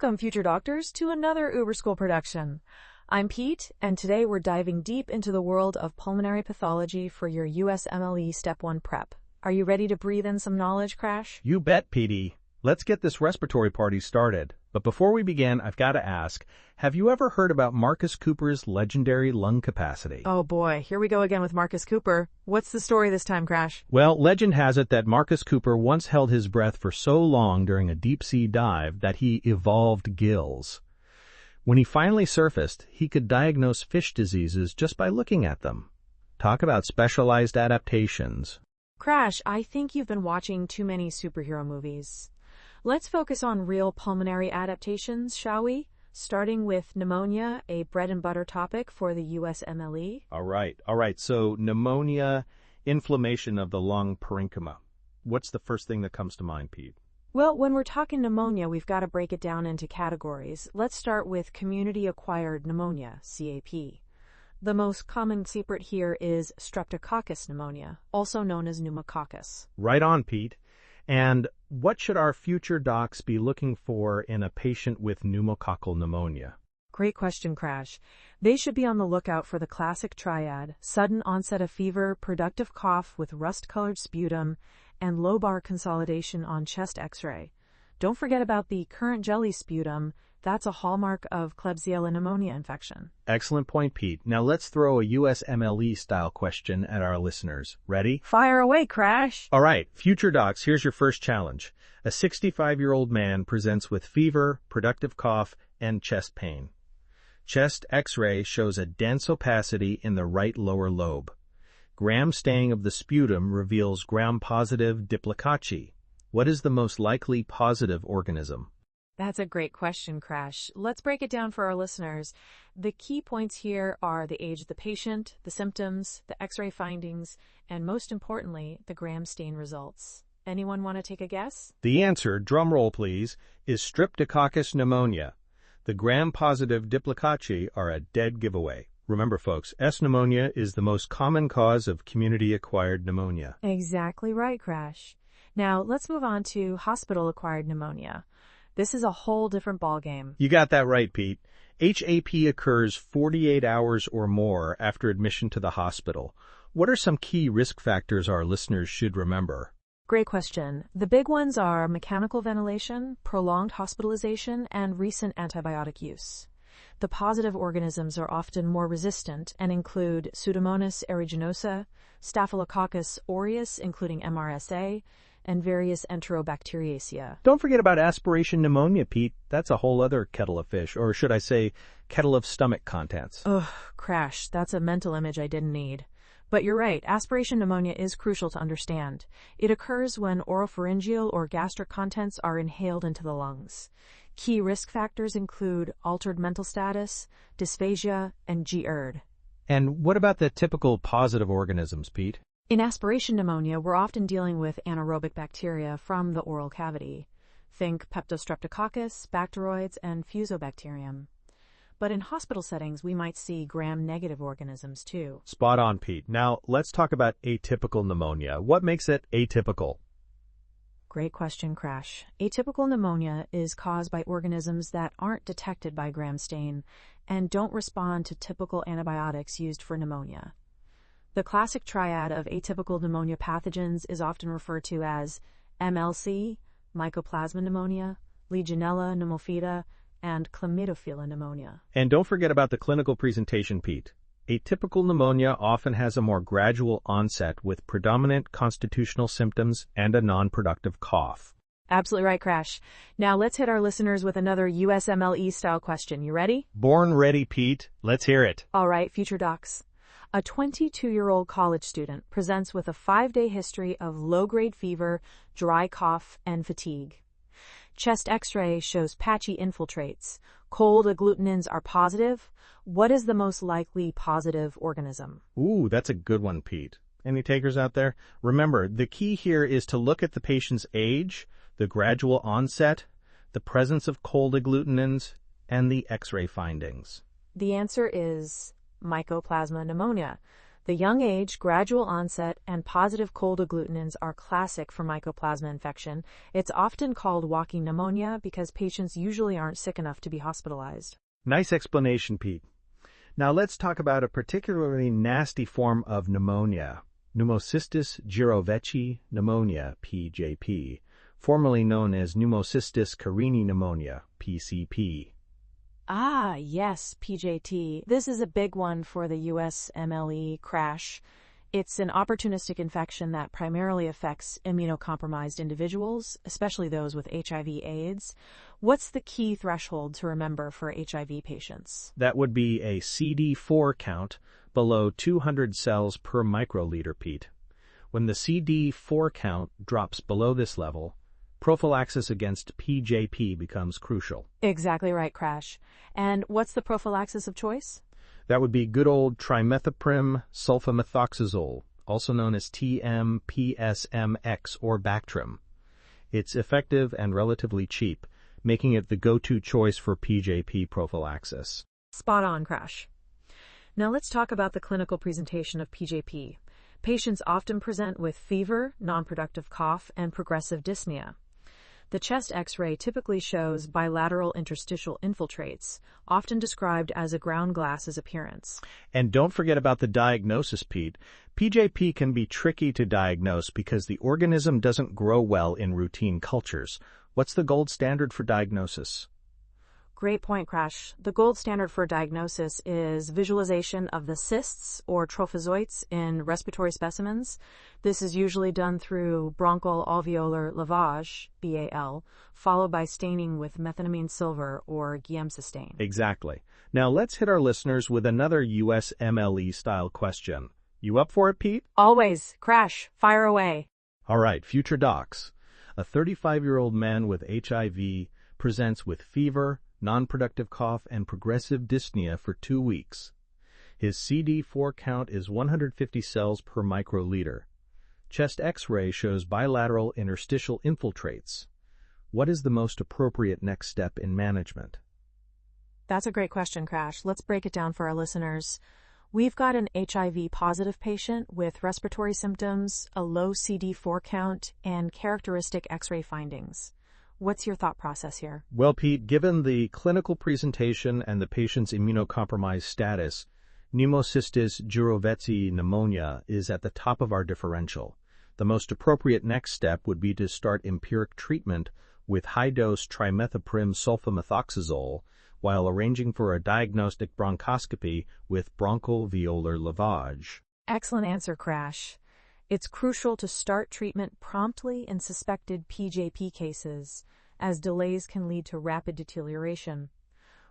Welcome, future doctors, to another Uber School production. I'm Pete, and today we're diving deep into the world of pulmonary pathology for your USMLE Step 1 prep. Are you ready to breathe in some knowledge, Crash? You bet, Petey. Let's get this respiratory party started. But before we begin, I've got to ask, have you ever heard about Marcus Cooper's legendary lung capacity? Oh boy, here we go again with Marcus Cooper. What's the story this time, Crash? Well, legend has it that Marcus Cooper once held his breath for so long during a deep-sea dive that he evolved gills. When he finally surfaced, he could diagnose fish diseases just by looking at them. Talk about specialized adaptations. Crash, I think you've been watching too many superhero movies. Let's focus on real pulmonary adaptations, shall we? Starting with pneumonia, a bread and butter topic for the USMLE. All right. So pneumonia, inflammation of the lung parenchyma. What's the first thing that comes to mind, Pete? Well, when we're talking pneumonia, we've got to break it down into categories. Let's start with community-acquired pneumonia, CAP. The most common culprit here is streptococcus pneumonia, also known as pneumococcus. Right on, Pete. And what should our future docs be looking for in a patient with pneumococcal pneumonia? Great question, Crash. They should be on the lookout for the classic triad: sudden onset of fever, productive cough with rust-colored sputum, and lobar consolidation on chest x-ray. Don't forget about the current jelly sputum. That's a hallmark of Klebsiella pneumonia infection. Excellent point, Pete. Now let's throw a USMLE-style question at our listeners. Ready? Fire away, Crash! All right, future docs, here's your first challenge. A 65-year-old man presents with fever, productive cough, and chest pain. Chest x-ray shows a dense opacity in the right lower lobe. Gram staining of the sputum reveals gram-positive Diplocaci. What is the most likely positive organism? That's a great question, Crash. Let's break it down for our listeners. The key points here are the age of the patient, the symptoms, the x-ray findings, and most importantly, the gram stain results. Anyone want to take a guess? The answer, drumroll please, is Streptococcus pneumonia. The gram-positive Diplocaci are a dead giveaway. Remember, folks, S. pneumonia is the most common cause of community-acquired pneumonia. Exactly right, Crash. Now, let's move on to hospital-acquired pneumonia. This is a whole different ballgame. You got that right, Pete. HAP occurs 48 hours or more after admission to the hospital. What are some key risk factors our listeners should remember? Great question. The big ones are mechanical ventilation, prolonged hospitalization, and recent antibiotic use. The positive organisms are often more resistant and include Pseudomonas aeruginosa, Staphylococcus aureus, including MRSA, and various Enterobacteriaceae. Don't forget about aspiration pneumonia, Pete. That's a whole other kettle of fish, or should I say, kettle of stomach contents. Ugh, Crash, that's a mental image I didn't need. But you're right, aspiration pneumonia is crucial to understand. It occurs when oropharyngeal or gastric contents are inhaled into the lungs. Key risk factors include altered mental status, dysphagia, and GERD. And what about the typical positive organisms, Pete? In aspiration pneumonia, we're often dealing with anaerobic bacteria from the oral cavity. Think Peptostreptococcus, Bacteroides, and Fusobacterium. But in hospital settings, we might see gram-negative organisms too. Spot on, Pete. Now, let's talk about atypical pneumonia. What makes it atypical? Great question, Crash. Atypical pneumonia is caused by organisms that aren't detected by gram stain and don't respond to typical antibiotics used for pneumonia. The classic triad of atypical pneumonia pathogens is often referred to as MLC, Mycoplasma pneumonia, Legionella pneumophila, and Chlamydophila pneumonia. And don't forget about the clinical presentation, Pete. Atypical pneumonia often has a more gradual onset with predominant constitutional symptoms and a non-productive cough. Absolutely right, Crash. Now let's hit our listeners with another USMLE-style question. You ready? Born ready, Pete. Let's hear it. All right, future docs. A 22-year-old college student presents with a 5-day history of low-grade fever, dry cough, and fatigue. Chest x-ray shows patchy infiltrates. Cold agglutinins are positive. What is the most likely positive organism? Ooh, that's a good one, Pete. Any takers out there? Remember, the key here is to look at the patient's age, the gradual onset, the presence of cold agglutinins, and the x-ray findings. The answer is Mycoplasma pneumonia. The young age, gradual onset, and positive cold agglutinins are classic for mycoplasma infection. It's often called walking pneumonia because patients usually aren't sick enough to be hospitalized. Nice explanation, Pete. Now let's talk about a particularly nasty form of pneumonia, Pneumocystis jirovecii pneumonia, PJP, formerly known as Pneumocystis carinii pneumonia, PCP. Ah, yes, PJT. This is a big one for the USMLE crash. It's an opportunistic infection that primarily affects immunocompromised individuals, especially those with HIV/AIDS. What's the key threshold to remember for HIV patients? That would be a CD4 count below 200 cells per microliter, Pete. When the CD4 count drops below this level, prophylaxis against PJP becomes crucial. Exactly right, Crash. And what's the prophylaxis of choice? That would be good old trimethoprim sulfamethoxazole, also known as TM/PSMX or Bactrim. It's effective and relatively cheap, making it the go-to choice for PJP prophylaxis. Spot on, Crash. Now let's talk about the clinical presentation of PJP. Patients often present with fever, non-productive cough, and progressive dyspnea. The chest X-ray typically shows bilateral interstitial infiltrates, often described as a ground glasses appearance. And don't forget about the diagnosis, Pete. PJP can be tricky to diagnose because the organism doesn't grow well in routine cultures. What's the gold standard for diagnosis? Great point, Crash. The gold standard for diagnosis is visualization of the cysts or trophozoites in respiratory specimens. This is usually done through bronchial alveolar lavage, BAL, followed by staining with methenamine silver or Giemsa stain. Exactly. Now let's hit our listeners with another USMLE style question. You up for it, Pete? Always. Crash, fire away. All right, future docs. A 35-year-old man with HIV presents with fever, non-productive cough, and progressive dyspnea for 2 weeks. His CD4 count is 150 cells per microliter. Chest X-ray shows bilateral interstitial infiltrates. What is the most appropriate next step in management? That's a great question, Crash. Let's break it down for our listeners. We've got an HIV-positive patient with respiratory symptoms, a low CD4 count, and characteristic X-ray findings. What's your thought process here? Well, Pete, given the clinical presentation and the patient's immunocompromised status, Pneumocystis jirovecii pneumonia is at the top of our differential. The most appropriate next step would be to start empiric treatment with high-dose trimethoprim sulfamethoxazole while arranging for a diagnostic bronchoscopy with bronchoalveolar lavage. Excellent answer, Crash. It's crucial to start treatment promptly in suspected PJP cases, as delays can lead to rapid deterioration.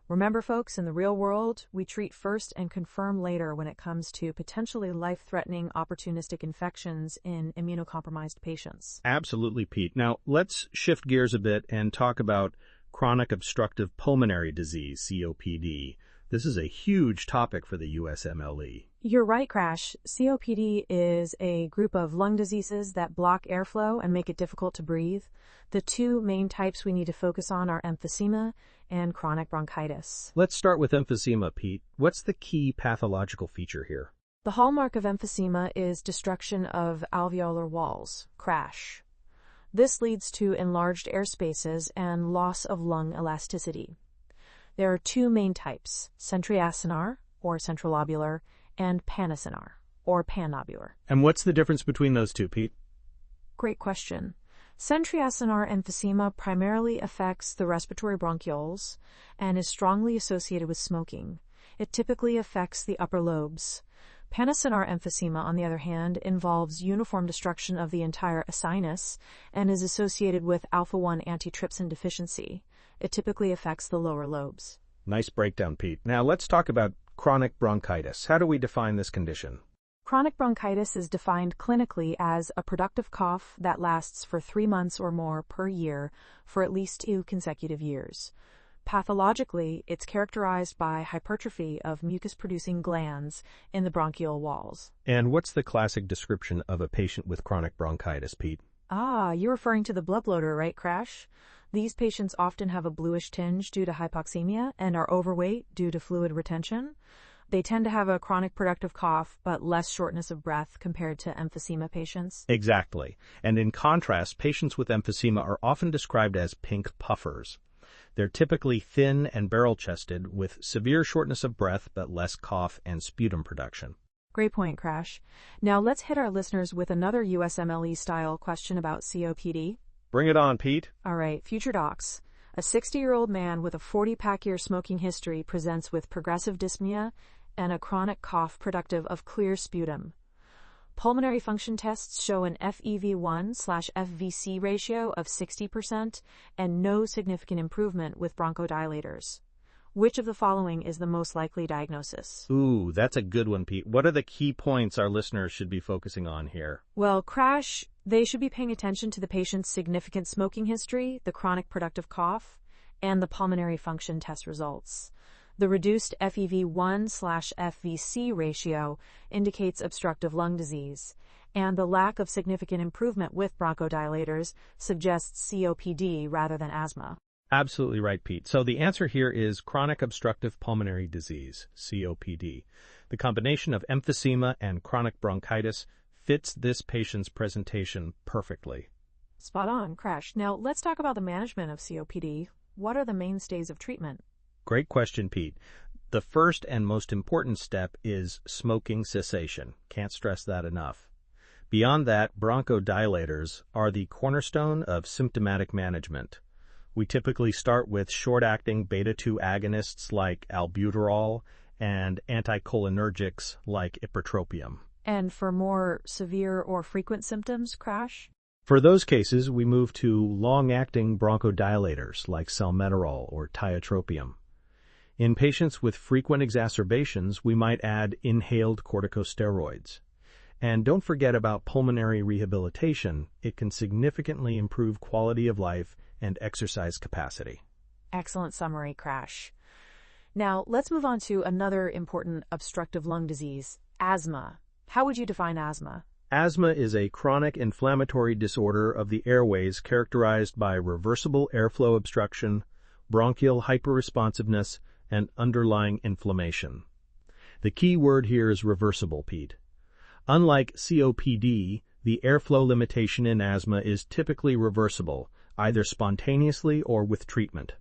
Remember, folks, in the real world, we treat first and confirm later when it comes to potentially life-threatening opportunistic infections in immunocompromised patients. Absolutely, Pete. Now, let's shift gears a bit and talk about chronic obstructive pulmonary disease, COPD. This is a huge topic for the USMLE. You're right, Crash. COPD is a group of lung diseases that block airflow and make it difficult to breathe. The two main types we need to focus on are emphysema and chronic bronchitis. Let's start with emphysema, Pete. What's the key pathological feature here? The hallmark of emphysema is destruction of alveolar walls, crash. This leads to enlarged air spaces and loss of lung elasticity. There are two main types, centriacinar, or centrilobular, and panacinar, or panlobular. And what's the difference between those two, Pete? Great question. Centriacinar emphysema primarily affects the respiratory bronchioles and is strongly associated with smoking. It typically affects the upper lobes. Panacinar emphysema, on the other hand, involves uniform destruction of the entire sinus and is associated with alpha-1 antitrypsin deficiency. It typically affects the lower lobes. Nice breakdown, Pete. Now let's talk about chronic bronchitis. How do we define this condition? Chronic bronchitis is defined clinically as a productive cough that lasts for 3 months or more per year for at least 2 consecutive years. Pathologically, it's characterized by hypertrophy of mucus-producing glands in the bronchial walls. And what's the classic description of a patient with chronic bronchitis, Pete? You're referring to the blood bloater, right, Crash? These patients often have a bluish tinge due to hypoxemia and are overweight due to fluid retention. They tend to have a chronic productive cough, but less shortness of breath compared to emphysema patients. Exactly. And in contrast, patients with emphysema are often described as pink puffers. They're typically thin and barrel-chested with severe shortness of breath but less cough and sputum production. Great point, Crash. Now let's hit our listeners with another USMLE-style question about COPD. Bring it on, Pete. All right, future docs. A 60-year-old man with a 40-pack-year smoking history presents with progressive dyspnea and a chronic cough productive of clear sputum. Pulmonary function tests show an FEV1/FVC ratio of 60% and no significant improvement with bronchodilators. Which of the following is the most likely diagnosis? Ooh, that's a good one, Pete. What are the key points our listeners should be focusing on here? Well, Crash, they should be paying attention to the patient's significant smoking history, the chronic productive cough, and the pulmonary function test results. The reduced FEV1/FVC ratio indicates obstructive lung disease, and the lack of significant improvement with bronchodilators suggests COPD rather than asthma. Absolutely right, Pete. So the answer here is chronic obstructive pulmonary disease, COPD. The combination of emphysema and chronic bronchitis fits this patient's presentation perfectly. Spot on, Crash. Now let's talk about the management of COPD. What are the mainstays of treatment? Great question, Pete. The first and most important step is smoking cessation. Can't stress that enough. Beyond that, bronchodilators are the cornerstone of symptomatic management. We typically start with short-acting beta-2 agonists like albuterol and anticholinergics like ipratropium. And for more severe or frequent symptoms, Crash? For those cases, we move to long-acting bronchodilators like salmeterol or tiotropium. In patients with frequent exacerbations, we might add inhaled corticosteroids. And don't forget about pulmonary rehabilitation. It can significantly improve quality of life and exercise capacity. Excellent summary, Crash. Now, let's move on to another important obstructive lung disease, asthma. How would you define asthma? Asthma is a chronic inflammatory disorder of the airways characterized by reversible airflow obstruction, bronchial hyperresponsiveness, and underlying inflammation. The key word here is reversible, Pete. Unlike COPD, the airflow limitation in asthma is typically reversible, either spontaneously or with treatment.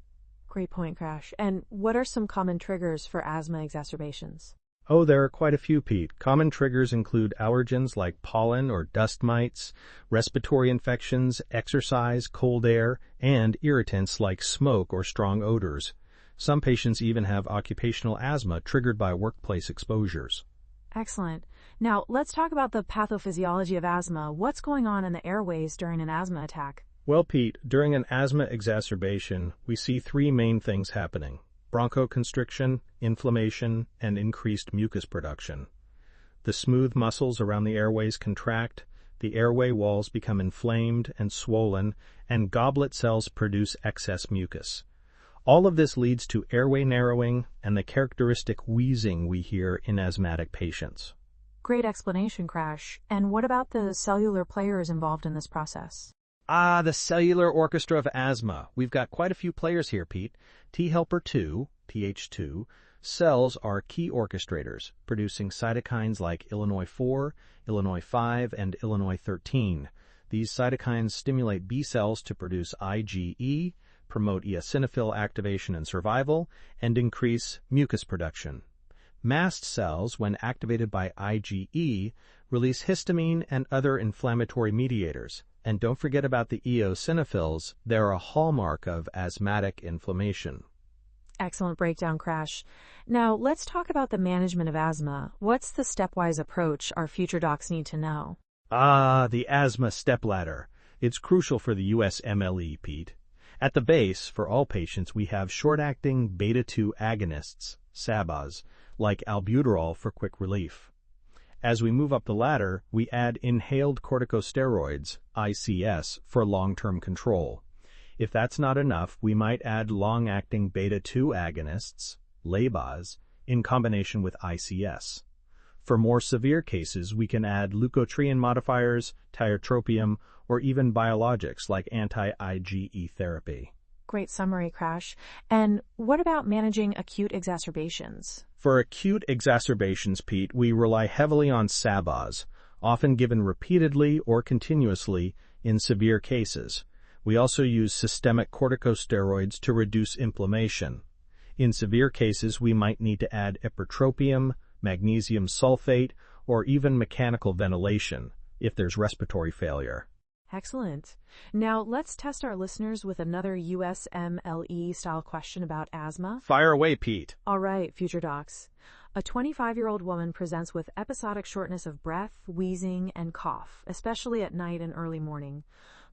Great point, Crash. And what are some common triggers for asthma exacerbations? Oh, there are quite a few, Pete. Common triggers include allergens like pollen or dust mites, respiratory infections, exercise, cold air, and irritants like smoke or strong odors. Some patients even have occupational asthma triggered by workplace exposures. Excellent. Now, let's talk about the pathophysiology of asthma. What's going on in the airways during an asthma attack? Well, Pete, during an asthma exacerbation, we see three main things happening: bronchoconstriction, inflammation, and increased mucus production. The smooth muscles around the airways contract, the airway walls become inflamed and swollen, and goblet cells produce excess mucus. All of this leads to airway narrowing and the characteristic wheezing we hear in asthmatic patients. Great explanation, Crash. And what about the cellular players involved in this process? The cellular orchestra of asthma. We've got quite a few players here, Pete. T helper 2, Th2, cells are key orchestrators, producing cytokines like Illinois 4, Illinois 5, and Illinois 13. These cytokines stimulate B cells to produce IgE, promote eosinophil activation and survival, and increase mucus production. Mast cells, when activated by IgE, release histamine and other inflammatory mediators. And don't forget about the eosinophils. They're a hallmark of asthmatic inflammation. Excellent breakdown, Crash. Now, let's talk about the management of asthma. What's the stepwise approach our future docs need to know? The asthma stepladder. It's crucial for the USMLE, Pete. At the base, for all patients, we have short-acting beta-2 agonists, SABAs, like albuterol for quick relief. As we move up the ladder, we add inhaled corticosteroids, ICS, for long-term control. If that's not enough, we might add long-acting beta-2 agonists, LABAs, in combination with ICS. For more severe cases, we can add leukotriene modifiers, tiotropium, or even biologics like anti-IgE therapy. Great summary, Crash. And what about managing acute exacerbations? For acute exacerbations, Pete, we rely heavily on SABAs, often given repeatedly or continuously in severe cases. We also use systemic corticosteroids to reduce inflammation. In severe cases, we might need to add ipratropium, magnesium sulfate, or even mechanical ventilation if there's respiratory failure. Excellent. Now, let's test our listeners with another USMLE style question about asthma. Fire away, Pete. All right, future docs. A 25-year-old woman presents with episodic shortness of breath, wheezing, and cough, especially at night and early morning.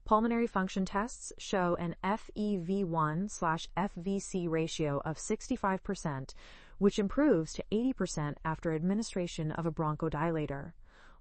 Pulmonary function tests show an FEV1/FVC ratio of 65%, which improves to 80% after administration of a bronchodilator.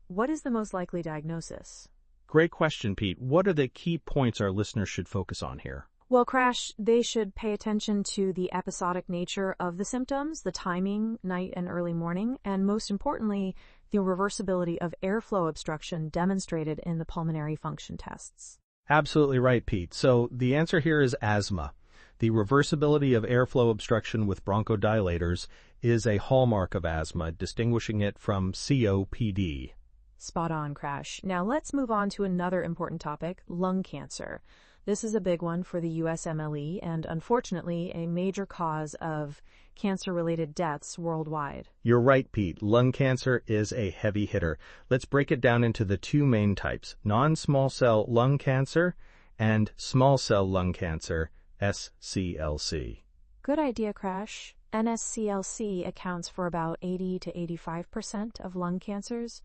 What is the most likely diagnosis? Great question, Pete. What are the key points our listeners should focus on here? Well, Crash, they should pay attention to the episodic nature of the symptoms, the timing, night and early morning, and most importantly, the reversibility of airflow obstruction demonstrated in the pulmonary function tests. Absolutely right, Pete. So the answer here is asthma. The reversibility of airflow obstruction with bronchodilators is a hallmark of asthma, distinguishing it from COPD. Spot on, Crash. Now let's move on to another important topic, lung cancer. This is a big one for the USMLE and unfortunately a major cause of cancer-related deaths worldwide. You're right, Pete. Lung cancer is a heavy hitter. Let's break it down into the two main types, non-small cell lung cancer and small cell lung cancer, SCLC. Good idea, Crash. NSCLC accounts for about 80 to 85% of lung cancers.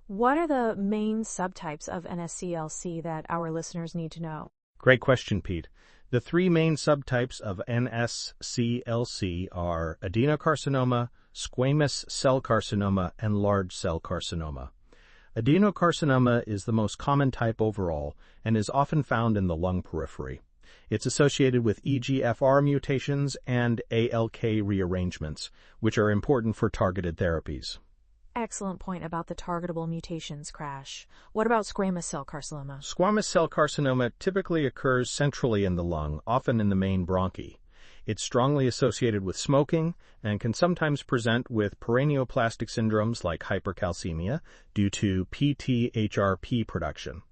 What are the main subtypes of NSCLC that our listeners need to know? Great question, Pete. The three main subtypes of NSCLC are adenocarcinoma, squamous cell carcinoma, and large cell carcinoma. Adenocarcinoma is the most common type overall and is often found in the lung periphery. It's associated with EGFR mutations and ALK rearrangements, which are important for targeted therapies. Excellent point about the targetable mutations, Crash. What about squamous cell carcinoma? Squamous cell carcinoma typically occurs centrally in the lung, often in the main bronchi. It's strongly associated with smoking and can sometimes present with paraneoplastic syndromes like hypercalcemia due to PTHrP production.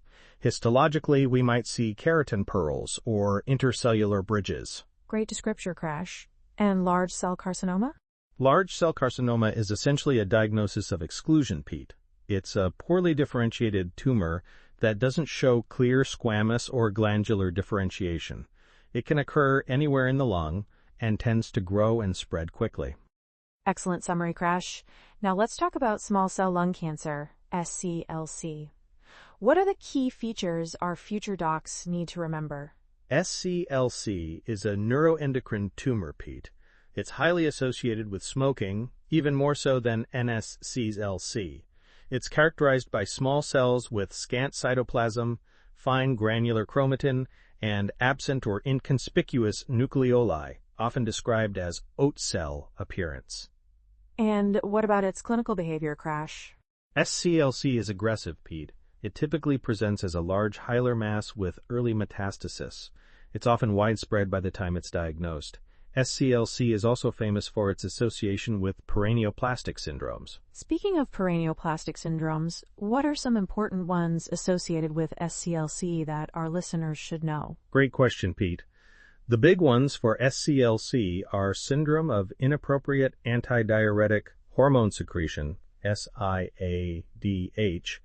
Histologically, we might see keratin pearls or intercellular bridges. Great description, Crash. And large cell carcinoma? Large cell carcinoma is essentially a diagnosis of exclusion, Pete. It's a poorly differentiated tumor that doesn't show clear squamous or glandular differentiation. It can occur anywhere in the lung and tends to grow and spread quickly. Excellent summary, Crash. Now let's talk about small cell lung cancer, SCLC. What are the key features our future docs need to remember? SCLC is a neuroendocrine tumor, Pete. It's highly associated with smoking, even more so than NSCLC. It's characterized by small cells with scant cytoplasm, fine granular chromatin, and absent or inconspicuous nucleoli, often described as oat cell appearance. And what about its clinical behavior, Crash? SCLC is aggressive, Pete. It typically presents as a large hilar mass with early metastasis. It's often widespread by the time it's diagnosed. SCLC is also famous for its association with paraneoplastic syndromes. Speaking of paraneoplastic syndromes, what are some important ones associated with SCLC that our listeners should know? Great question, Pete. The big ones for SCLC are syndrome of inappropriate antidiuretic hormone secretion, SIADH,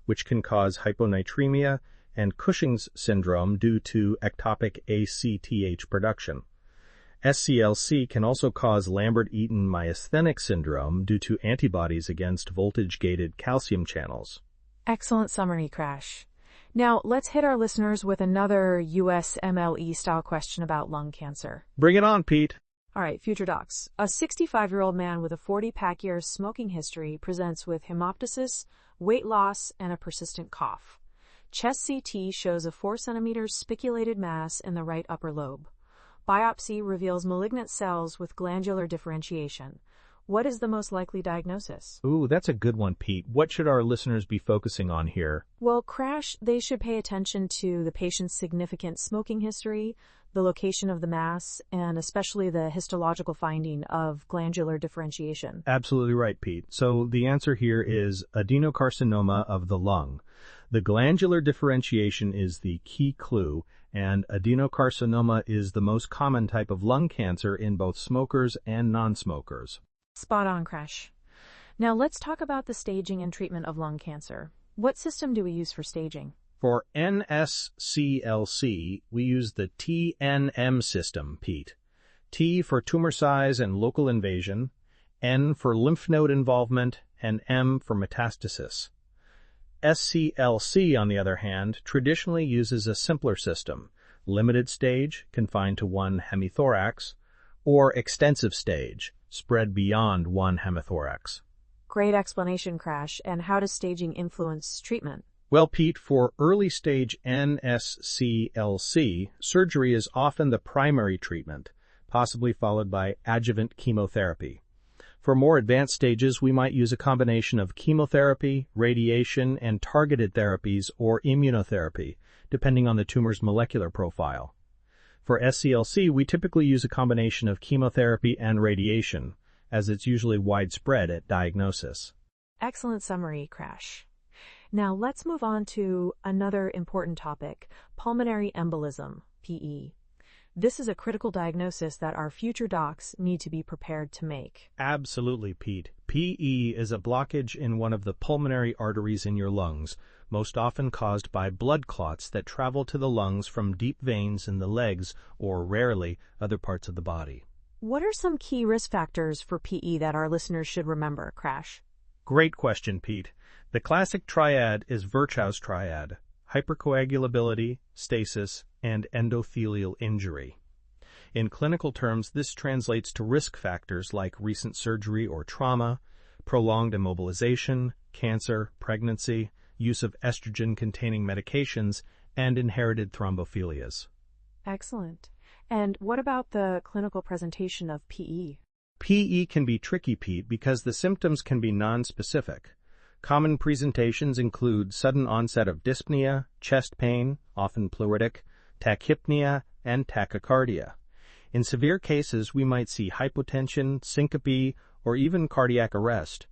which can cause hyponatremia, and Cushing's syndrome due to ectopic ACTH production. SCLC can also cause Lambert-Eaton myasthenic syndrome due to antibodies against voltage-gated calcium channels. Excellent summary, Crash. Now, let's hit our listeners with another USMLE-style question about lung cancer. Bring it on, Pete. All right, future docs. A 65-year-old man with a 40-pack years smoking history presents with hemoptysis, weight loss, and a persistent cough. Chest CT shows a 4 centimeter spiculated mass in the right upper lobe. Biopsy reveals malignant cells with glandular differentiation. What is the most likely diagnosis? Ooh, that's a good one, Pete. What should our listeners be focusing on here? Well, Crash, they should pay attention to the patient's significant smoking history, the location of the mass, and especially the histological finding of glandular differentiation? Absolutely right, Pete. So the answer here is adenocarcinoma of the lung. The glandular differentiation is the key clue, and adenocarcinoma is the most common type of lung cancer in both smokers and non-smokers. Spot on, Crash. Now let's talk about the staging and treatment of lung cancer. What system do we use for staging? For NSCLC, we use the TNM system, Pete. T for tumor size and local invasion, N for lymph node involvement, and M for metastasis. SCLC, on the other hand, traditionally uses a simpler system, limited stage, confined to one hemithorax, or extensive stage, spread beyond one hemithorax. Great explanation, Crash. And how does staging influence treatment? Well, Pete, for early stage NSCLC, surgery is often the primary treatment, possibly followed by adjuvant chemotherapy. For more advanced stages, we might use a combination of chemotherapy, radiation, and targeted therapies or immunotherapy, depending on the tumor's molecular profile. For SCLC, we typically use a combination of chemotherapy and radiation, as it's usually widespread at diagnosis. Excellent summary, Crash. Now let's move on to another important topic, pulmonary embolism, PE. This is a critical diagnosis that our future docs need to be prepared to make. Absolutely, Pete. PE is a blockage in one of the pulmonary arteries in your lungs, most often caused by blood clots that travel to the lungs from deep veins in the legs or, rarely, other parts of the body. What are some key risk factors for PE that our listeners should remember, Crash? Great question, Pete. The classic triad is Virchow's triad: hypercoagulability, stasis, and endothelial injury. In clinical terms, this translates to risk factors like recent surgery or trauma, prolonged immobilization, cancer, pregnancy, use of estrogen-containing medications, and inherited thrombophilias. Excellent. And what about the clinical presentation of PE? PE can be tricky, Pete, because the symptoms can be nonspecific. Common presentations include sudden onset of dyspnea, chest pain, often pleuritic, tachypnea, and tachycardia. In severe cases, we might see hypotension, syncope, or even cardiac arrest.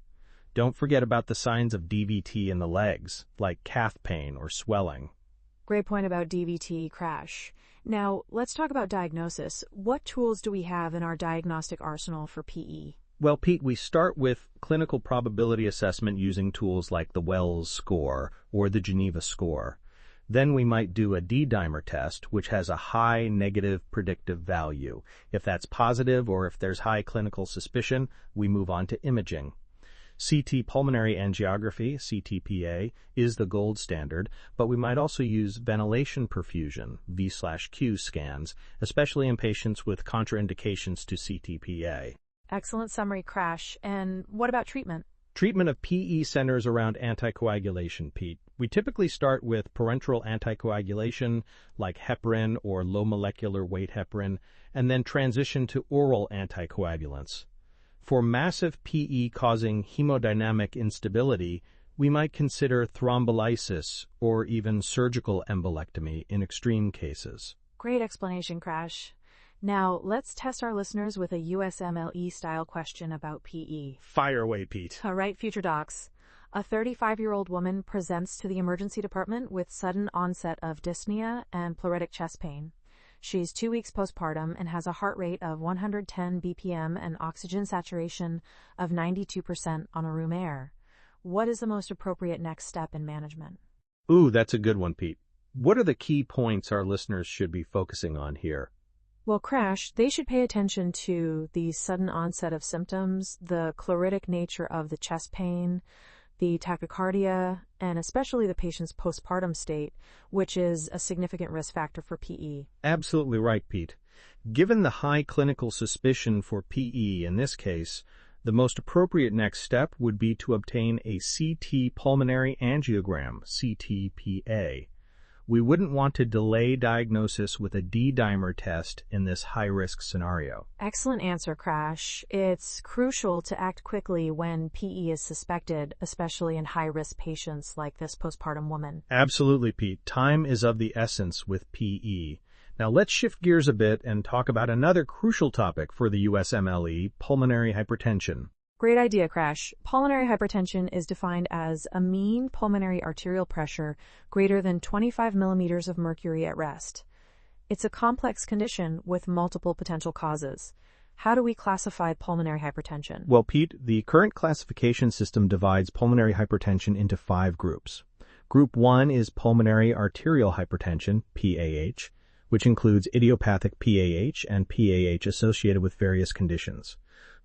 Don't forget about the signs of DVT in the legs, like calf pain or swelling. Great point about DVT, Crash. Now, let's talk about diagnosis. What tools do we have in our diagnostic arsenal for PE? Well, Pete, we start with clinical probability assessment using tools like the Wells score or the Geneva score. Then we might do a D-dimer test, which has a high negative predictive value. If that's positive or if there's high clinical suspicion, we move on to imaging. CT pulmonary angiography, CTPA, is the gold standard, but we might also use ventilation perfusion, V/Q scans, especially in patients with contraindications to CTPA. Excellent summary, Crash. And what about treatment? Treatment of PE centers around anticoagulation, Pete. We typically start with parenteral anticoagulation, like heparin or low molecular weight heparin, and then transition to oral anticoagulants. For massive PE causing hemodynamic instability, we might consider thrombolysis or even surgical embolectomy in extreme cases. Great explanation, Crash. Now, let's test our listeners with a USMLE style question about PE. Fire away, Pete. All right, future docs. A 35-year-old woman presents to the emergency department with sudden onset of dyspnea and pleuritic chest pain. She's 2 weeks postpartum and has a heart rate of 110 BPM and oxygen saturation of 92% on a room air. What is the most appropriate next step in management? Ooh, that's a good one, Pete. What are the key points our listeners should be focusing on here? Well, Crash, they should pay attention to the sudden onset of symptoms, the pleuritic nature of the chest pain, the tachycardia, and especially the patient's postpartum state, which is a significant risk factor for PE. Absolutely right, Pete. Given the high clinical suspicion for PE in this case, the most appropriate next step would be to obtain a CT pulmonary angiogram, CTPA. We wouldn't want to delay diagnosis with a D-dimer test in this high-risk scenario. Excellent answer, Crash. It's crucial to act quickly when PE is suspected, especially in high-risk patients like this postpartum woman. Absolutely, Pete. Time is of the essence with PE. Now let's shift gears a bit and talk about another crucial topic for the USMLE, pulmonary hypertension. Great idea, Crash. Pulmonary hypertension is defined as a mean pulmonary arterial pressure greater than 25 millimeters of mercury at rest. It's a complex condition with multiple potential causes. How do we classify pulmonary hypertension? Well, Pete, the current classification system divides pulmonary hypertension into 5 groups. Group 1 is pulmonary arterial hypertension, PAH, which includes idiopathic PAH and PAH associated with various conditions.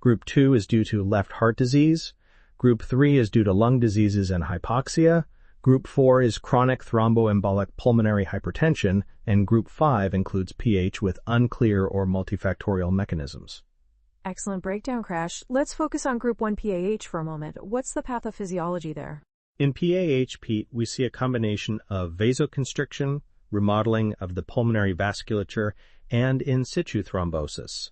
Group 2 is due to left heart disease. Group 3 is due to lung diseases and hypoxia. Group 4 is chronic thromboembolic pulmonary hypertension, and Group 5 includes PH with unclear or multifactorial mechanisms. Excellent breakdown, Crash. Let's focus on Group 1 PAH for a moment. What's the pathophysiology there? In PAH, Pete, we see a combination of vasoconstriction, remodeling of the pulmonary vasculature, and in situ thrombosis.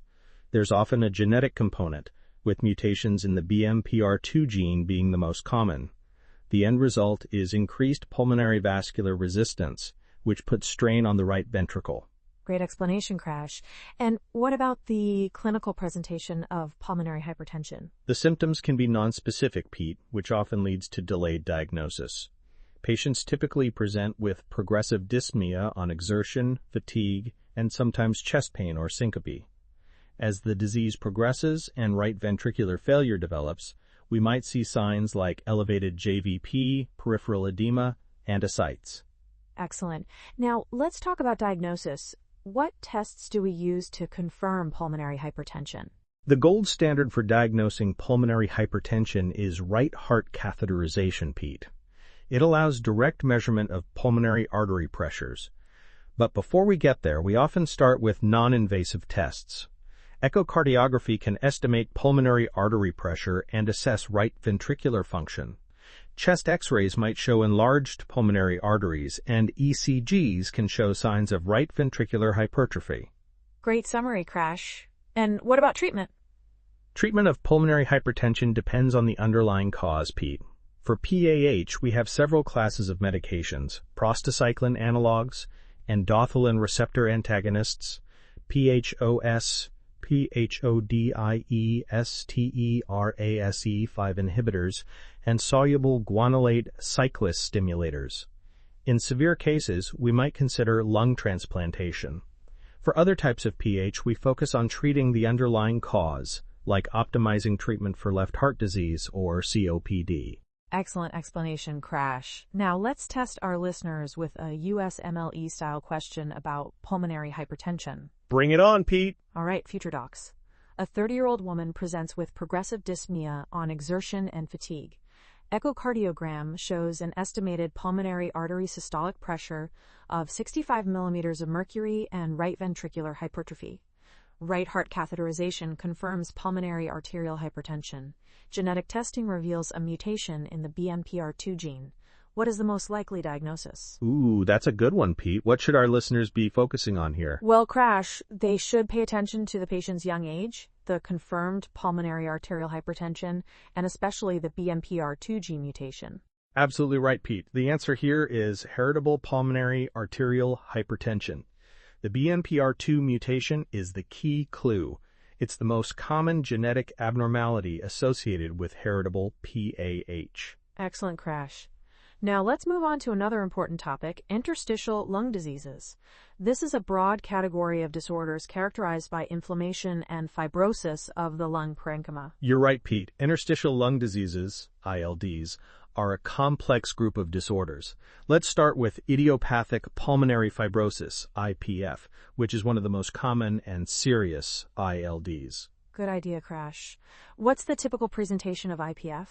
There's often a genetic component, with mutations in the BMPR2 gene being the most common. The end result is increased pulmonary vascular resistance, which puts strain on the right ventricle. Great explanation, Crash. And what about the clinical presentation of pulmonary hypertension? The symptoms can be nonspecific, Pete, which often leads to delayed diagnosis. Patients typically present with progressive dyspnea on exertion, fatigue, and sometimes chest pain or syncope. As the disease progresses and right ventricular failure develops, we might see signs like elevated JVP, peripheral edema, and ascites. Excellent. Now, let's talk about diagnosis. What tests do we use to confirm pulmonary hypertension? The gold standard for diagnosing pulmonary hypertension is right heart catheterization, Pete. It allows direct measurement of pulmonary artery pressures. But before we get there, we often start with non-invasive tests. Echocardiography can estimate pulmonary artery pressure and assess right ventricular function. Chest X-rays might show enlarged pulmonary arteries, and ECGs can show signs of right ventricular hypertrophy. Great summary, Crash. And what about treatment? Treatment of pulmonary hypertension depends on the underlying cause, Pete. For PAH, we have several classes of medications: prostacyclin analogs, endothelin receptor antagonists, PHOS, PHODIESTERASE5 inhibitors, and soluble guanylate cyclase stimulators. In severe cases, we might consider lung transplantation. For other types of PH, we focus on treating the underlying cause, like optimizing treatment for left heart disease or COPD. Excellent explanation, Crash. Now let's test our listeners with a USMLE style question about pulmonary hypertension. Bring it on, Pete. All right, future docs. A 30-year-old woman presents with progressive dyspnea on exertion and fatigue. Echocardiogram shows an estimated pulmonary artery systolic pressure of 65 millimeters of mercury and right ventricular hypertrophy. Right heart catheterization confirms pulmonary arterial hypertension. Genetic testing reveals a mutation in the BMPR2 gene. What is the most likely diagnosis? Ooh, that's a good one, Pete. What should our listeners be focusing on here? Well, Crash, they should pay attention to the patient's young age, the confirmed pulmonary arterial hypertension, and especially the BMPR2 gene mutation. Absolutely right, Pete. The answer here is heritable pulmonary arterial hypertension. The BMPR2 mutation is the key clue. It's the most common genetic abnormality associated with heritable PAH. Excellent, Crash. Now let's move on to another important topic, interstitial lung diseases. This is a broad category of disorders characterized by inflammation and fibrosis of the lung parenchyma. You're right, Pete. Interstitial lung diseases, ILDs, are a complex group of disorders. Let's start with idiopathic pulmonary fibrosis, IPF, which is one of the most common and serious ILDs. Good idea, Crash. What's the typical presentation of IPF?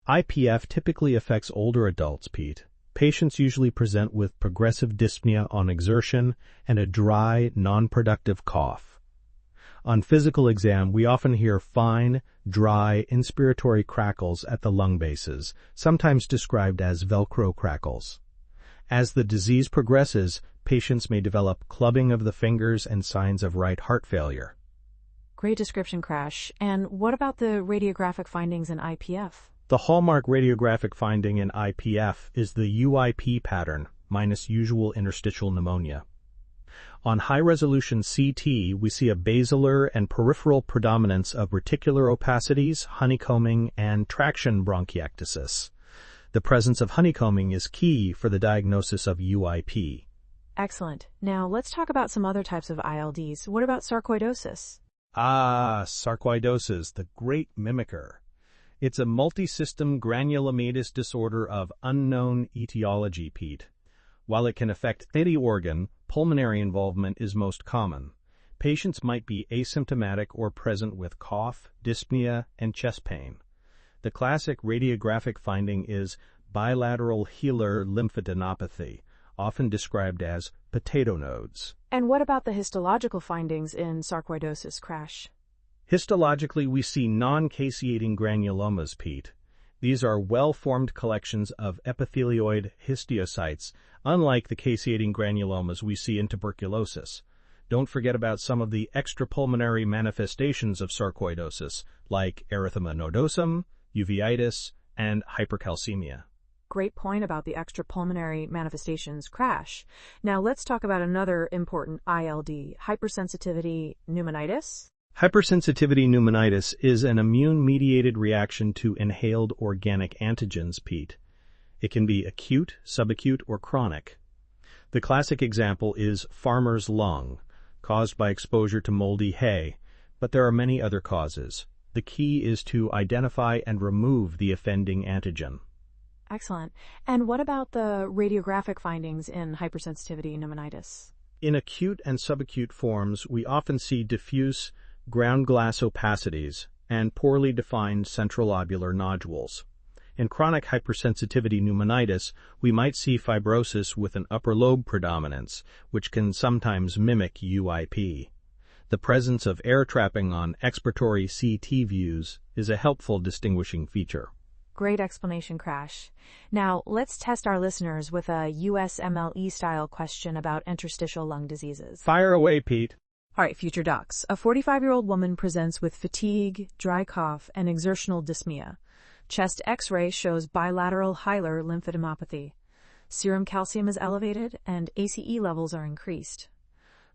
IPF typically affects older adults, Pete. Patients usually present with progressive dyspnea on exertion and a dry, non-productive cough. On physical exam, we often hear fine, dry, inspiratory crackles at the lung bases, sometimes described as Velcro crackles. As the disease progresses, patients may develop clubbing of the fingers and signs of right heart failure. Great description, Crash. And what about the radiographic findings in IPF? The hallmark radiographic finding in IPF is the UIP pattern minus usual interstitial pneumonia. On high-resolution CT, we see a basilar and peripheral predominance of reticular opacities, honeycombing, and traction bronchiectasis. The presence of honeycombing is key for the diagnosis of UIP. Excellent. Now let's talk about some other types of ILDs. What about sarcoidosis? Sarcoidosis, the great mimicker. It's a multisystem granulomatous disorder of unknown etiology, Pete. While it can affect any organ, pulmonary involvement is most common. Patients might be asymptomatic or present with cough, dyspnea, and chest pain. The classic radiographic finding is bilateral hilar lymphadenopathy, often described as potato nodes. And what about the histological findings in sarcoidosis, Crash? Histologically, we see non-caseating granulomas, Pete. These are well-formed collections of epithelioid histiocytes, unlike the caseating granulomas we see in tuberculosis. Don't forget about some of the extrapulmonary manifestations of sarcoidosis, like erythema nodosum, uveitis, and hypercalcemia. Great point about the extrapulmonary manifestations, Crash. Now let's talk about another important ILD, hypersensitivity pneumonitis. Hypersensitivity pneumonitis is an immune-mediated reaction to inhaled organic antigens, Pete. It can be acute, subacute, or chronic. The classic example is farmer's lung, caused by exposure to moldy hay, but there are many other causes. The key is to identify and remove the offending antigen. Excellent. And what about the radiographic findings in hypersensitivity pneumonitis? In acute and subacute forms, we often see diffuse ground glass opacities and poorly defined centrolobular nodules. In chronic hypersensitivity pneumonitis, we might see fibrosis with an upper lobe predominance, which can sometimes mimic UIP. The presence of air trapping on expiratory CT views is a helpful distinguishing feature. Great explanation, Crash. Now, let's test our listeners with a USMLE-style question about interstitial lung diseases. Fire away, Pete. All right, future docs. A 45-year-old woman presents with fatigue, dry cough, and exertional dyspnea. Chest X-ray shows bilateral hilar lymphadenopathy. Serum calcium is elevated, and ACE levels are increased.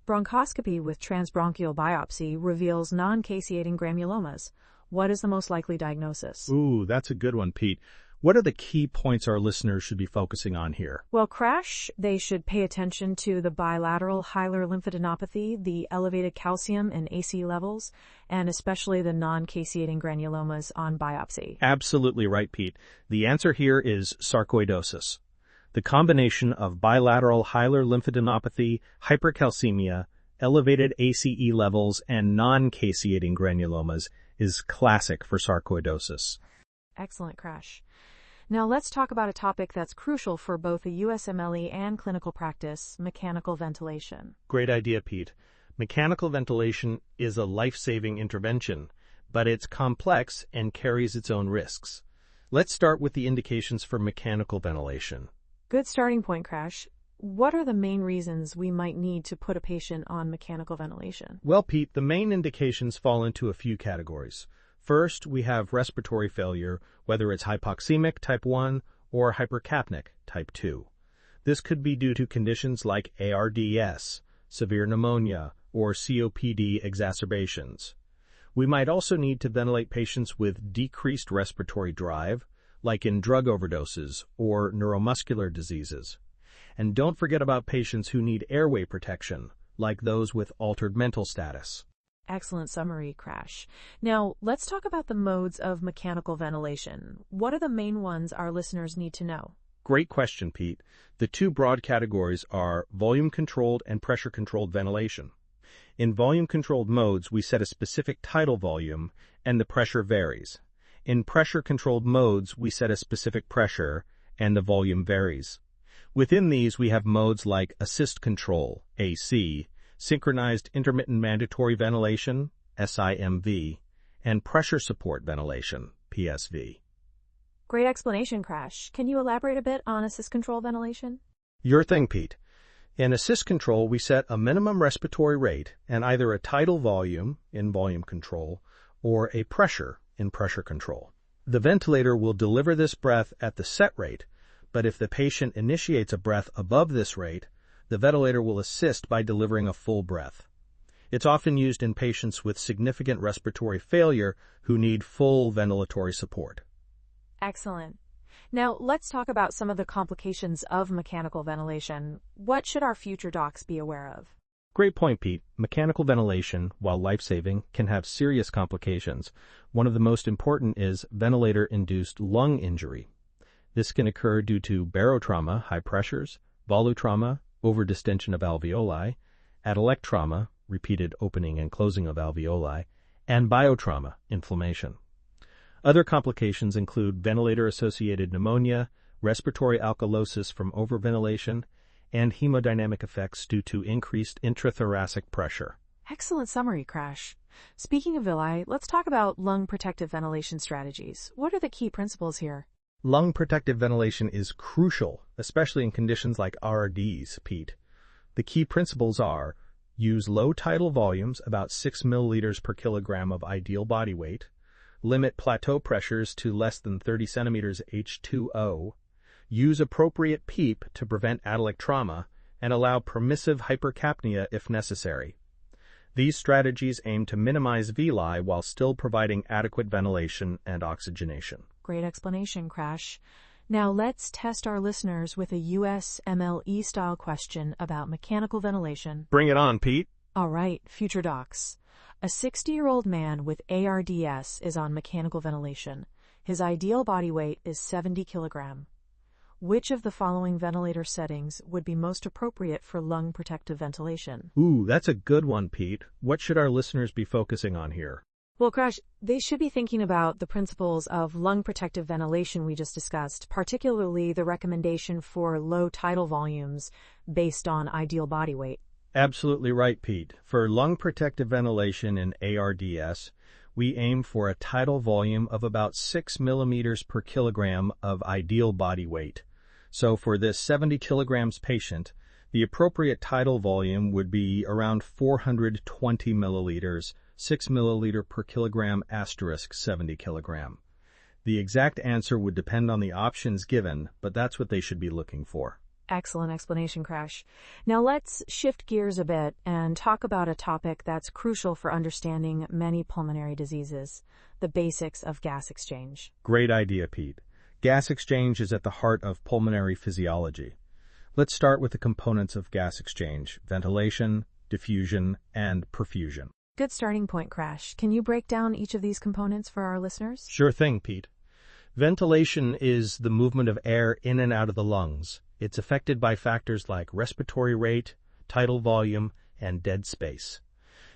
Bronchoscopy with transbronchial biopsy reveals non-caseating granulomas. What is the most likely diagnosis? Ooh, that's a good one, Pete. What are the key points our listeners should be focusing on here? Well, Crash, they should pay attention to the bilateral hilar lymphadenopathy, the elevated calcium and ACE levels, and especially the non-caseating granulomas on biopsy. Absolutely right, Pete. The answer here is sarcoidosis. The combination of bilateral hilar lymphadenopathy, hypercalcemia, elevated ACE levels, and non-caseating granulomas is classic for sarcoidosis. Excellent, Crash. Now let's talk about a topic that's crucial for both the USMLE and clinical practice, mechanical ventilation. Great idea, Pete. Mechanical ventilation is a life-saving intervention, but it's complex and carries its own risks. Let's start with the indications for mechanical ventilation. Good starting point, Crash. What are the main reasons we might need to put a patient on mechanical ventilation? Well, Pete, the main indications fall into a few categories. First, we have respiratory failure, whether it's hypoxemic type 1 or hypercapnic type 2. This could be due to conditions like ARDS, severe pneumonia, or COPD exacerbations. We might also need to ventilate patients with decreased respiratory drive, like in drug overdoses or neuromuscular diseases. And don't forget about patients who need airway protection, like those with altered mental status. Excellent summary, Crash. Now, let's talk about the modes of mechanical ventilation. What are the main ones our listeners need to know? Great question, Pete. The two broad categories are volume-controlled and pressure-controlled ventilation. In volume-controlled modes, we set a specific tidal volume, and the pressure varies. In pressure-controlled modes, we set a specific pressure, and the volume varies. Within these, we have modes like assist control, AC, synchronized intermittent mandatory ventilation, SIMV, and pressure support ventilation, PSV. Great explanation, Crash. Can you elaborate a bit on assist control ventilation? Your thing, Pete. In assist control, we set a minimum respiratory rate and either a tidal volume in volume control or a pressure in pressure control. The ventilator will deliver this breath at the set rate, but if the patient initiates a breath above this rate, The ventilator will assist by delivering a full breath. It's often used in patients with significant respiratory failure who need full ventilatory support. Excellent. Now, let's talk about some of the complications of mechanical ventilation. What should our future docs be aware of? Great point, Pete. Mechanical ventilation, while life-saving, can have serious complications. One of the most important is ventilator-induced lung injury. This can occur due to barotrauma, high pressures, volutrauma, overdistension of alveoli, atellect trauma, repeated opening and closing of alveoli, and biotrauma, inflammation. Other complications include ventilator-associated pneumonia, respiratory alkalosis from overventilation, and hemodynamic effects due to increased intrathoracic pressure. Excellent summary, Crash. Speaking of villi, let's talk about lung protective ventilation strategies. What are the key principles here? Lung protective ventilation is crucial, especially in conditions like RRDs, Pete. The key principles are: use low tidal volumes, about 6 milliliters per kilogram of ideal body weight, limit plateau pressures to less than 30 centimeters H2O, use appropriate PEEP to prevent atellect trauma, and allow permissive hypercapnia if necessary. These strategies aim to minimize villi while still providing adequate ventilation and oxygenation. Great explanation, Crash. Now let's test our listeners with a USMLE style question about mechanical ventilation. Bring it on, Pete. All right, future docs. A 60-year-old man with ARDS is on mechanical ventilation. His ideal body weight is 70 kilograms. Which of the following ventilator settings would be most appropriate for lung protective ventilation? Ooh, that's a good one, Pete. What should our listeners be focusing on here? Well, Crash, they should be thinking about the principles of lung protective ventilation we just discussed, particularly the recommendation for low tidal volumes based on ideal body weight. Absolutely right, Pete. For lung protective ventilation in ARDS, we aim for a tidal volume of about 6 millimeters per kilogram of ideal body weight. So for this 70 kilograms patient, the appropriate tidal volume would be around 420 milliliters, 6 milliliter per kilogram * 70 kilogram. The exact answer would depend on the options given, but that's what they should be looking for. Excellent explanation, Crash. Now let's shift gears a bit and talk about a topic that's crucial for understanding many pulmonary diseases, the basics of gas exchange. Great idea, Pete. Gas exchange is at the heart of pulmonary physiology. Let's start with the components of gas exchange: ventilation, diffusion, and perfusion. Good starting point, Crash. Can you break down each of these components for our listeners? Sure thing, Pete. Ventilation is the movement of air in and out of the lungs. It's affected by factors like respiratory rate, tidal volume, and dead space.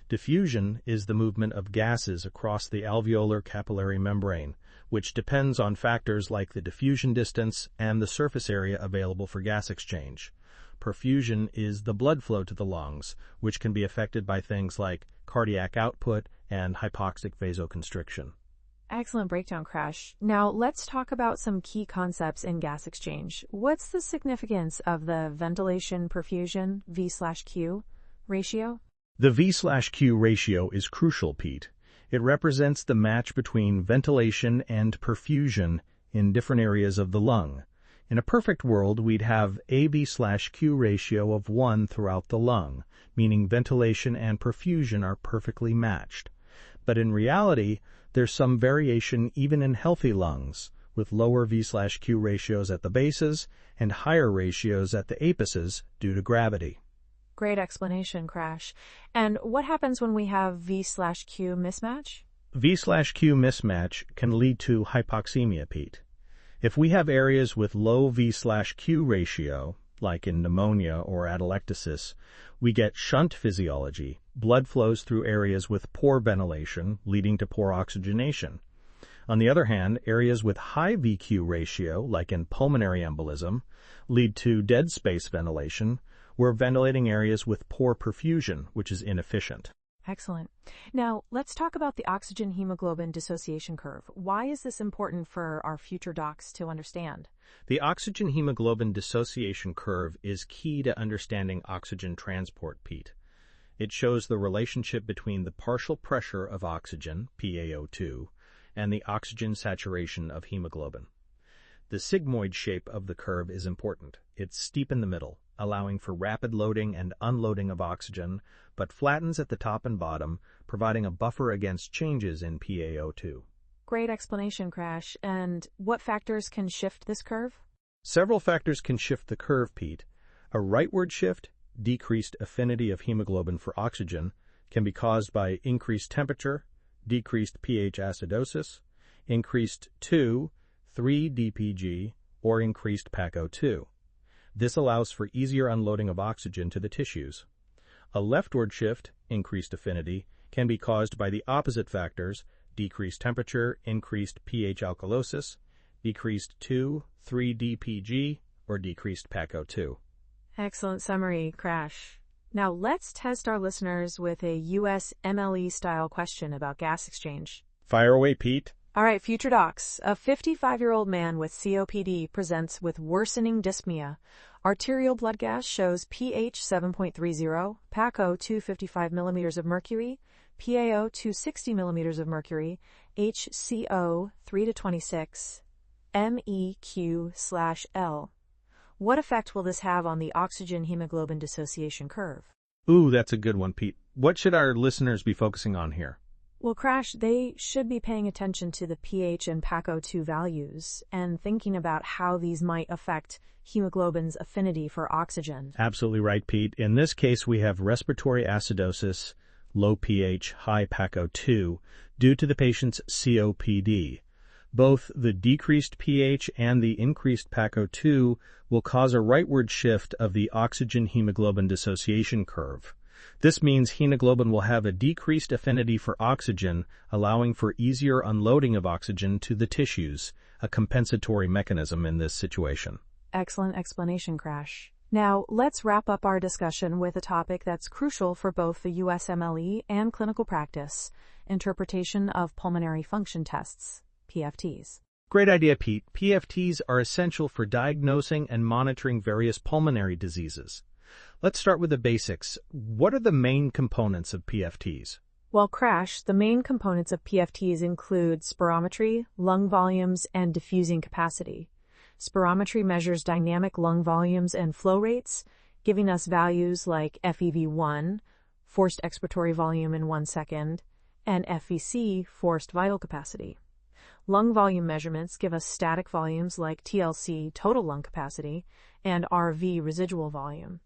Diffusion is the movement of gases across the alveolar capillary membrane, which depends on factors like the diffusion distance and the surface area available for gas exchange. Perfusion is the blood flow to the lungs, which can be affected by things like cardiac output and hypoxic vasoconstriction. Excellent breakdown, Crash. Now let's talk about some key concepts in gas exchange. What's the significance of the ventilation-perfusion V/Q ratio? The V/Q ratio is crucial, Pete. It represents the match between ventilation and perfusion in different areas of the lung. In a perfect world, we'd have a V/Q ratio of 1 throughout the lung, meaning ventilation and perfusion are perfectly matched. But in reality, there's some variation even in healthy lungs, with lower V/Q ratios at the bases and higher ratios at the apices due to gravity. Great explanation, Crash. And what happens when we have V/Q mismatch? V/Q mismatch can lead to hypoxemia, Pete. If we have areas with low V/Q ratio, like in pneumonia or atelectasis, we get shunt physiology. Blood flows through areas with poor ventilation, leading to poor oxygenation. On the other hand, areas with high VQ ratio, like in pulmonary embolism, lead to dead space ventilation. We're ventilating areas with poor perfusion, which is inefficient. Excellent. Now, let's talk about the oxygen hemoglobin dissociation curve. Why is this important for our future docs to understand? The oxygen hemoglobin dissociation curve is key to understanding oxygen transport, Pete. It shows the relationship between the partial pressure of oxygen, PaO2, and the oxygen saturation of hemoglobin. The sigmoid shape of the curve is important. It's steep in the middle, allowing for rapid loading and unloading of oxygen, but flattens at the top and bottom, providing a buffer against changes in PaO2. Great explanation, Crash. And what factors can shift this curve? Several factors can shift the curve, Pete. A rightward shift, decreased affinity of hemoglobin for oxygen, can be caused by increased temperature, decreased pH acidosis, increased 2,3-DPG, or increased PaCO2. This allows for easier unloading of oxygen to the tissues. A leftward shift, increased affinity, can be caused by the opposite factors, decreased temperature, increased pH alkalosis, decreased 2,3-DPG, or decreased PaCO2. Excellent summary, Crash. Now let's test our listeners with a USMLE style question about gas exchange. Fire away, Pete. All right, future docs. A 55-year-old man with COPD presents with worsening dyspnea. Arterial blood gas shows pH 7.30, PaCO2 55 millimeters of mercury, PaO2 60 millimeters of mercury, HCO 3 to 26, MEQ/L. What effect will this have on the oxygen-hemoglobin dissociation curve? Ooh, that's a good one, Pete. What should our listeners be focusing on here? Well, Crash, they should be paying attention to the pH and PaCO2 values and thinking about how these might affect hemoglobin's affinity for oxygen. Absolutely right, Pete. In this case, we have respiratory acidosis, low pH, high PaCO2, due to the patient's COPD. Both the decreased pH and the increased PaCO2 will cause a rightward shift of the oxygen-hemoglobin dissociation curve. This means hemoglobin will have a decreased affinity for oxygen, allowing for easier unloading of oxygen to the tissues, a compensatory mechanism in this situation. Excellent explanation, Crash. Now, let's wrap up our discussion with a topic that's crucial for both the USMLE and clinical practice, interpretation of pulmonary function tests, PFTs. Great idea, Pete. PFTs are essential for diagnosing and monitoring various pulmonary diseases. Let's start with the basics. What are the main components of PFTs? Well, Crash, the main components of PFTs include spirometry, lung volumes, and diffusing capacity. Spirometry measures dynamic lung volumes and flow rates, giving us values like FEV1, forced expiratory volume in 1 second, and FVC, forced vital capacity. Lung volume measurements give us static volumes like TLC, total lung capacity, and RV, residual volume.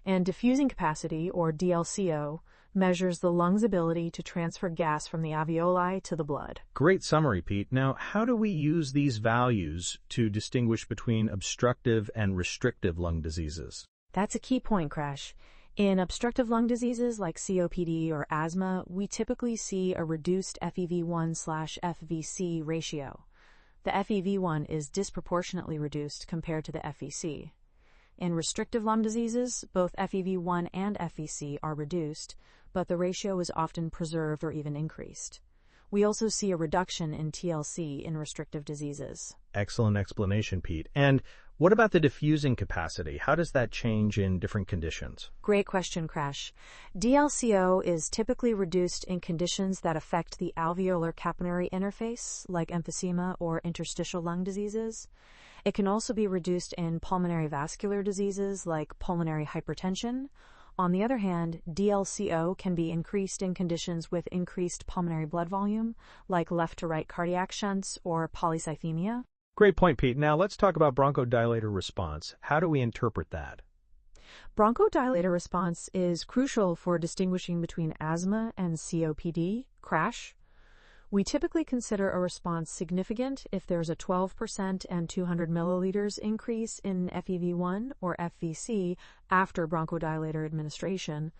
And diffusing capacity, or DLCO, measures the lung's ability to transfer gas from the alveoli to the blood. Great summary, Pete. Now, how do we use these values to distinguish between obstructive and restrictive lung diseases? That's a key point, Crash. In obstructive lung diseases like COPD or asthma, we typically see a reduced FEV1/FVC ratio. The FEV1 is disproportionately reduced compared to the FVC. In restrictive lung diseases, both FEV1 and FVC are reduced, but the ratio is often preserved or even increased. We also see a reduction in TLC in restrictive diseases. Excellent explanation, Pete. And what about the diffusing capacity? How does that change in different conditions? Great question, Crash. DLCO is typically reduced in conditions that affect the alveolar capillary interface, like emphysema or interstitial lung diseases. It can also be reduced in pulmonary vascular diseases like pulmonary hypertension. On the other hand, DLCO can be increased in conditions with increased pulmonary blood volume, like left-to-right cardiac shunts or polycythemia. Great point, Pete. Now let's talk about bronchodilator response. How do we interpret that? Bronchodilator response is crucial for distinguishing between asthma and COPD, Crash. We typically consider a response significant if there's a 12% and 200 milliliters increase in FEV1 or FVC after bronchodilator administration.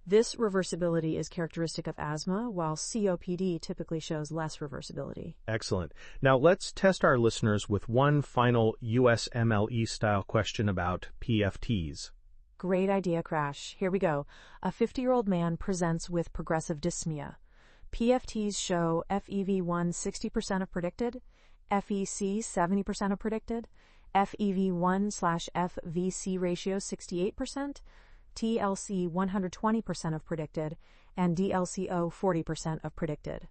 This reversibility is characteristic of asthma, while COPD typically shows less reversibility. Excellent. Now let's test our listeners with one final USMLE style question about PFTs. Great idea, Crash. Here we go. A 50-year-old man presents with progressive dyspnea. PFTs show FEV1 60% of predicted, FEC 70% of predicted, FEV1/FVC ratio 68%, TLC 120% of predicted, and DLCO 40% of predicted.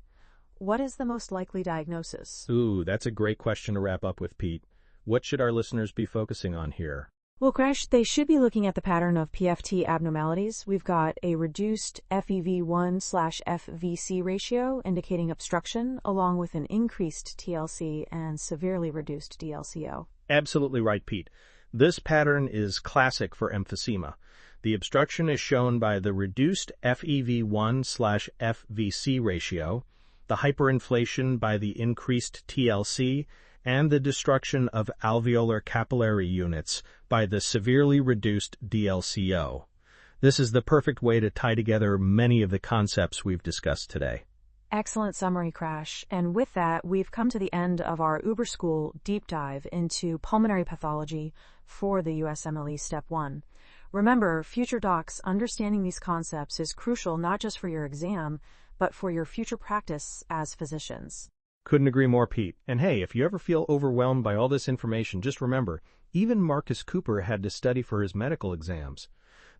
What is the most likely diagnosis? Ooh, that's a great question to wrap up with, Pete. What should our listeners be focusing on here? Well, Crash, they should be looking at the pattern of PFT abnormalities. We've got a reduced FEV1/FVC ratio indicating obstruction, along with an increased TLC and severely reduced DLCO. Absolutely right, Pete. This pattern is classic for emphysema. The obstruction is shown by the reduced FEV1/FVC ratio, the hyperinflation by the increased TLC, and the destruction of alveolar capillary units by the severely reduced DLCO. This is the perfect way to tie together many of the concepts we've discussed today. Excellent summary, Crash. And with that, we've come to the end of our Uber School deep dive into pulmonary pathology for the USMLE Step 1. Remember, future docs, understanding these concepts is crucial not just for your exam, but for your future practice as physicians. Couldn't agree more, Pete. And hey, if you ever feel overwhelmed by all this information, just remember, even Marcus Cooper had to study for his medical exams.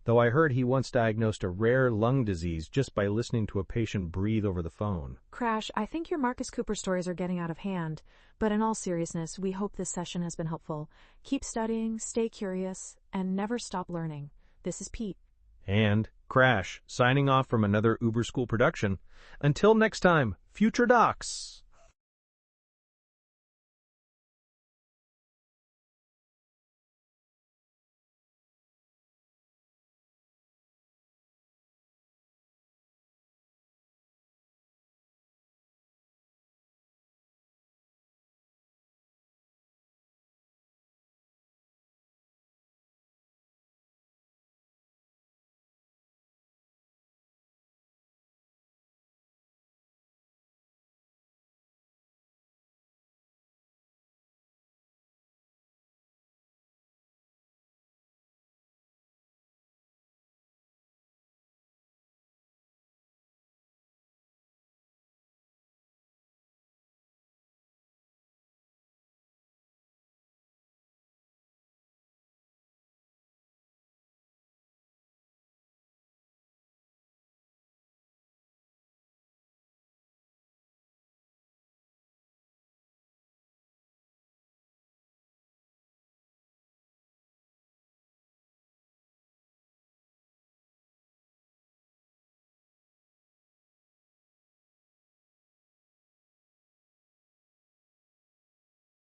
Though I heard he once diagnosed a rare lung disease just by listening to a patient breathe over the phone. Crash, I think your Marcus Cooper stories are getting out of hand, but in all seriousness, we hope this session has been helpful. Keep studying, stay curious, and never stop learning. This is Pete. And Crash, signing off from another Uber School production. Until next time, future docs!